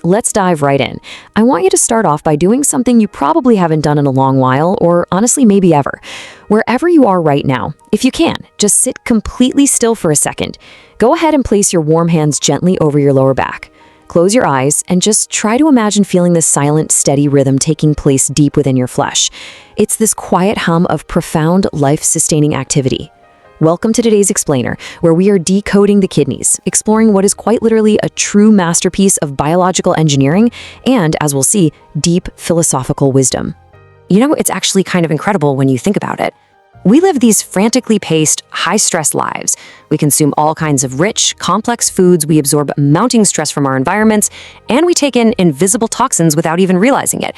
let's dive right in. I want you to start off by doing something you probably haven't done in a long while, or honestly, maybe ever. Wherever you are right now, if you can, just sit completely still for a second. Go ahead and place your warm hands gently over your lower back. Close your eyes and just try to imagine feeling this silent, steady rhythm taking place deep within your flesh. It's this quiet hum of profound, life-sustaining activity. Welcome to today's Explainer, where we are decoding the kidneys, exploring what is quite literally a true masterpiece of biological engineering and, as we'll see, deep philosophical wisdom. You know, it's actually kind of incredible when you think about it. We live these frantically paced, high-stress lives. We consume all kinds of rich, complex foods, we absorb mounting stress from our environments, and we take in invisible toxins without even realizing it.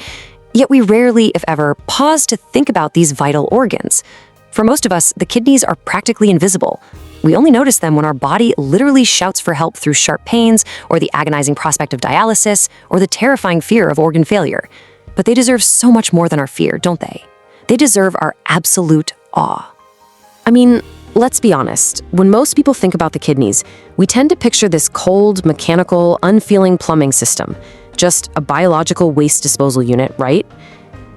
Yet we rarely, if ever, pause to think about these vital organs. For most of us, the kidneys are practically invisible. We only notice them when our body literally shouts for help through sharp pains, or the agonizing prospect of dialysis, or the terrifying fear of organ failure. But they deserve so much more than our fear, don't they? They deserve our absolute awe. I mean, let's be honest. When most people think about the kidneys, we tend to picture this cold, mechanical, unfeeling plumbing system. Just a biological waste disposal unit, right?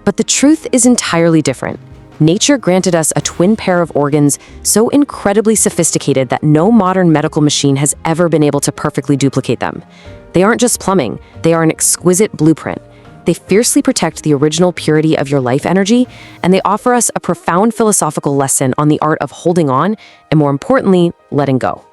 But the truth is entirely different. Nature granted us a twin pair of organs so incredibly sophisticated that no modern medical machine has ever been able to perfectly duplicate them. They aren't just plumbing, they are an exquisite blueprint. They fiercely protect the original purity of your life energy, and they offer us a profound philosophical lesson on the art of holding on, and more importantly, letting go.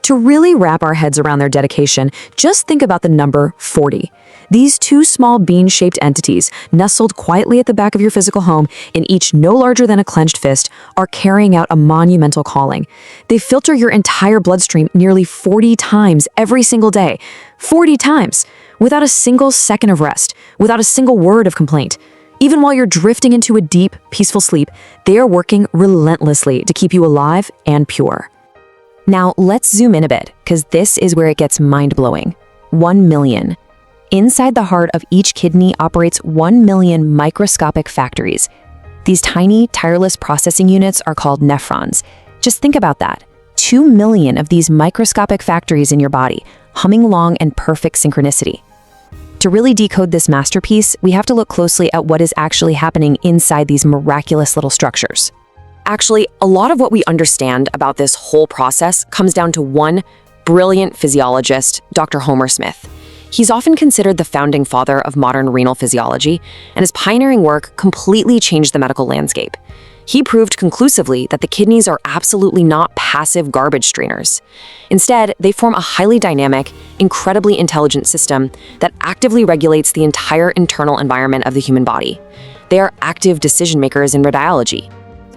To really wrap our heads around their dedication, just think about the number 40. These two small bean-shaped entities, nestled quietly at the back of your physical home, and each no larger than a clenched fist, are carrying out a monumental calling. They filter your entire bloodstream nearly 40 times every single day. 40 times! Without a single second of rest, without a single word of complaint. Even while you're drifting into a deep, peaceful sleep, they are working relentlessly to keep you alive and pure. Now, let's zoom in a bit, because this is where it gets mind-blowing. 1 million. Inside the heart of each kidney operates 1 million microscopic factories. These tiny, tireless processing units are called nephrons. Just think about that. 2 million of these microscopic factories in your body, humming along in perfect synchronicity. To really decode this masterpiece, we have to look closely at what is actually happening inside these miraculous little structures. Actually, a lot of what we understand about this whole process comes down to one brilliant physiologist, Dr. Homer Smith. He's often considered the founding father of modern renal physiology, and his pioneering work completely changed the medical landscape. He proved conclusively that the kidneys are absolutely not passive garbage strainers. Instead, they form a highly dynamic, incredibly intelligent system that actively regulates the entire internal environment of the human body. They are active decision makers in radiology.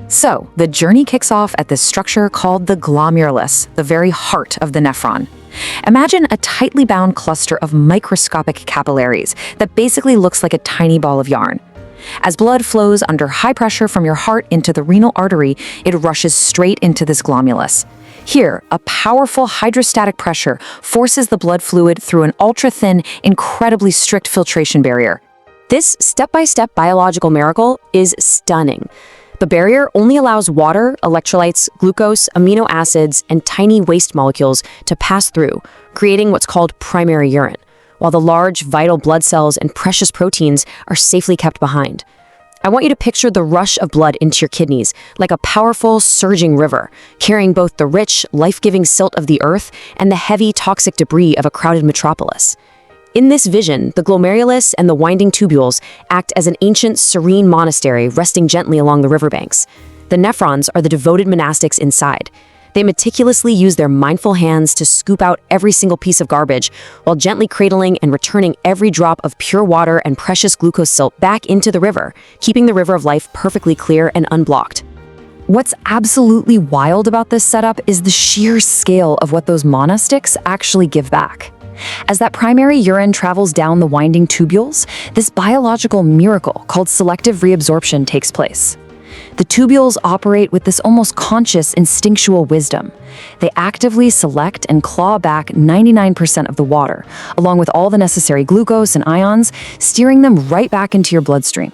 So, the journey kicks off at this structure called the glomerulus, the very heart of the nephron. Imagine a tightly bound cluster of microscopic capillaries that basically looks like a tiny ball of yarn. As blood flows under high pressure from your heart into the renal artery, it rushes straight into this glomerulus. Here, a powerful hydrostatic pressure forces the blood fluid through an ultra-thin, incredibly strict filtration barrier. This step-by-step biological miracle is stunning. The barrier only allows water, electrolytes, glucose, amino acids, and tiny waste molecules to pass through, creating what's called primary urine, while the large, vital blood cells and precious proteins are safely kept behind. I want you to picture the rush of blood into your kidneys like a powerful, surging river, carrying both the rich, life-giving silt of the earth and the heavy, toxic debris of a crowded metropolis. In this vision, the glomerulus and the winding tubules act as an ancient, serene monastery resting gently along the riverbanks. The nephrons are the devoted monastics inside. They meticulously use their mindful hands to scoop out every single piece of garbage, while gently cradling and returning every drop of pure water and precious glucose silt back into the river, keeping the river of life perfectly clear and unblocked. What's absolutely wild about this setup is the sheer scale of what those monastics actually give back. As that primary urine travels down the winding tubules, this biological miracle called selective reabsorption takes place. The tubules operate with this almost conscious, instinctual wisdom. They actively select and claw back 99% of the water, along with all the necessary glucose and ions, steering them right back into your bloodstream.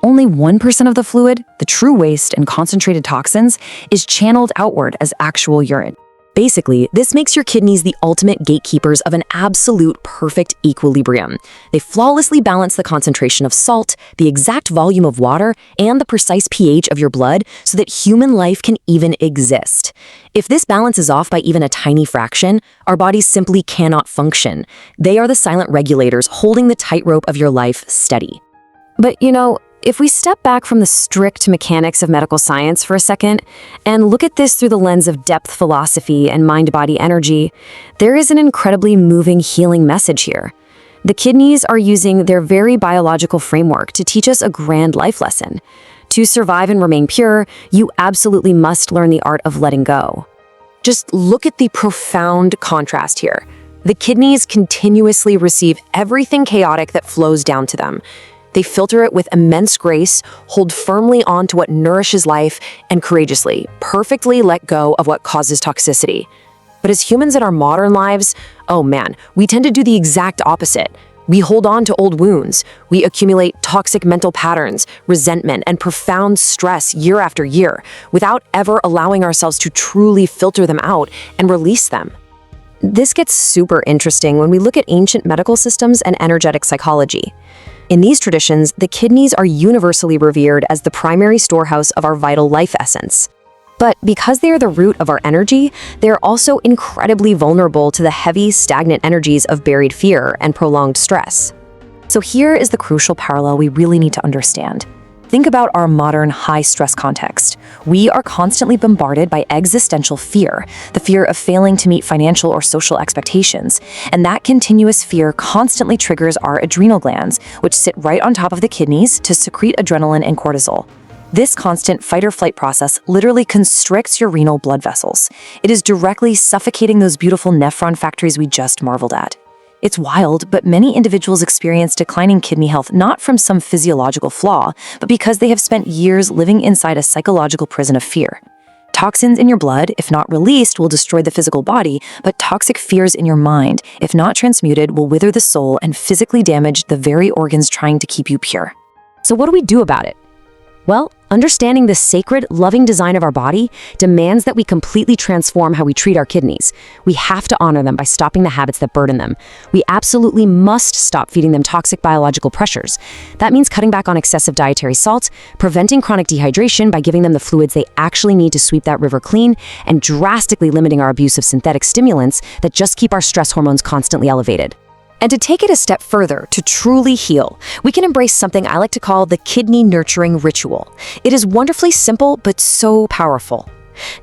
Only 1% of the fluid, the true waste and concentrated toxins, is channeled outward as actual urine. Basically, this makes your kidneys the ultimate gatekeepers of an absolute perfect equilibrium. They flawlessly balance the concentration of salt, the exact volume of water, and the precise pH of your blood so that human life can even exist. If this balance is off by even a tiny fraction, our bodies simply cannot function. They are the silent regulators holding the tightrope of your life steady. But if we step back from the strict mechanics of medical science for a second and look at this through the lens of depth philosophy and mind-body energy, there is an incredibly moving, healing message here. The kidneys are using their very biological framework to teach us a grand life lesson. To survive and remain pure, you absolutely must learn the art of letting go. Just look at the profound contrast here. The kidneys continuously receive everything chaotic that flows down to them. They filter it with immense grace, hold firmly on to what nourishes life, and courageously, perfectly let go of what causes toxicity. But as humans in our modern lives, oh man, we tend to do the exact opposite. We hold on to old wounds. We accumulate toxic mental patterns, resentment, and profound stress year after year, without ever allowing ourselves to truly filter them out and release them. This gets super interesting when we look at ancient medical systems and energetic psychology. In these traditions, the kidneys are universally revered as the primary storehouse of our vital life essence. But because they are the root of our energy, they are also incredibly vulnerable to the heavy, stagnant energies of buried fear and prolonged stress. So here is the crucial parallel we really need to understand. Think about our modern high-stress context. We are constantly bombarded by existential fear, the fear of failing to meet financial or social expectations. And that continuous fear constantly triggers our adrenal glands, which sit right on top of the kidneys to secrete adrenaline and cortisol. This constant fight-or-flight process literally constricts your renal blood vessels. It is directly suffocating those beautiful nephron factories we just marveled at. It's wild, but many individuals experience declining kidney health not from some physiological flaw, but because they have spent years living inside a psychological prison of fear. Toxins in your blood, if not released, will destroy the physical body, but toxic fears in your mind, if not transmuted, will wither the soul and physically damage the very organs trying to keep you pure. So what do we do about it? Well, understanding the sacred, loving design of our body demands that we completely transform how we treat our kidneys. We have to honor them by stopping the habits that burden them. We absolutely must stop feeding them toxic biological pressures. That means cutting back on excessive dietary salt, preventing chronic dehydration by giving them the fluids they actually need to sweep that river clean, and drastically limiting our abuse of synthetic stimulants that just keep our stress hormones constantly elevated. And to take it a step further, to truly heal, we can embrace something I like to call the kidney nurturing ritual. It is wonderfully simple, but so powerful.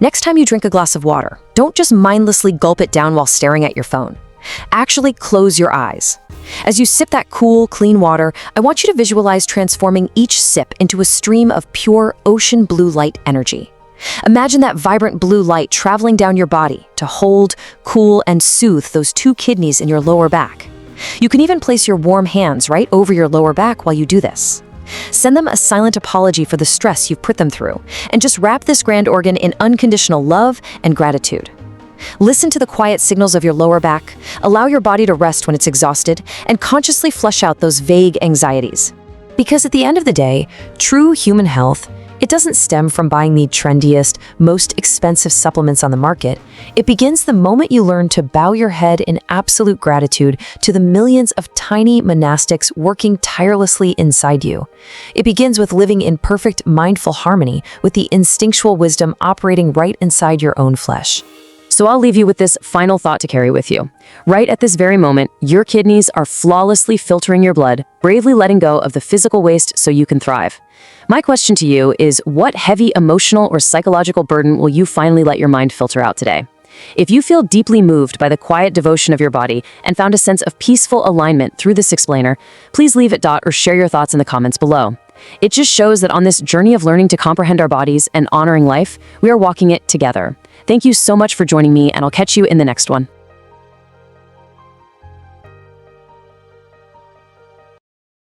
Next time you drink a glass of water, don't just mindlessly gulp it down while staring at your phone. Actually close your eyes. As you sip that cool, clean water, I want you to visualize transforming each sip into a stream of pure ocean blue light energy. Imagine that vibrant blue light traveling down your body to hold, cool, and soothe those two kidneys in your lower back. You can even place your warm hands right over your lower back while you do this. Send them a silent apology for the stress you've put them through, and just wrap this grand organ in unconditional love and gratitude. Listen to the quiet signals of your lower back, allow your body to rest when it's exhausted, and consciously flush out those vague anxieties. Because at the end of the day, true human health, it doesn't stem from buying the trendiest, most expensive supplements on the market. It begins the moment you learn to bow your head in absolute gratitude to the millions of tiny monastics working tirelessly inside you. It begins with living in perfect mindful harmony with the instinctual wisdom operating right inside your own flesh. So I'll leave you with this final thought to carry with you. Right at this very moment, your kidneys are flawlessly filtering your blood, bravely letting go of the physical waste so you can thrive. My question to you is, what heavy emotional or psychological burden will you finally let your mind filter out today? If you feel deeply moved by the quiet devotion of your body and found a sense of peaceful alignment through this explainer, please leave it or share your thoughts in the comments below. It just shows that on this journey of learning to comprehend our bodies and honoring life, we are walking it together. Thank you so much for joining me, and I'll catch you in the next one.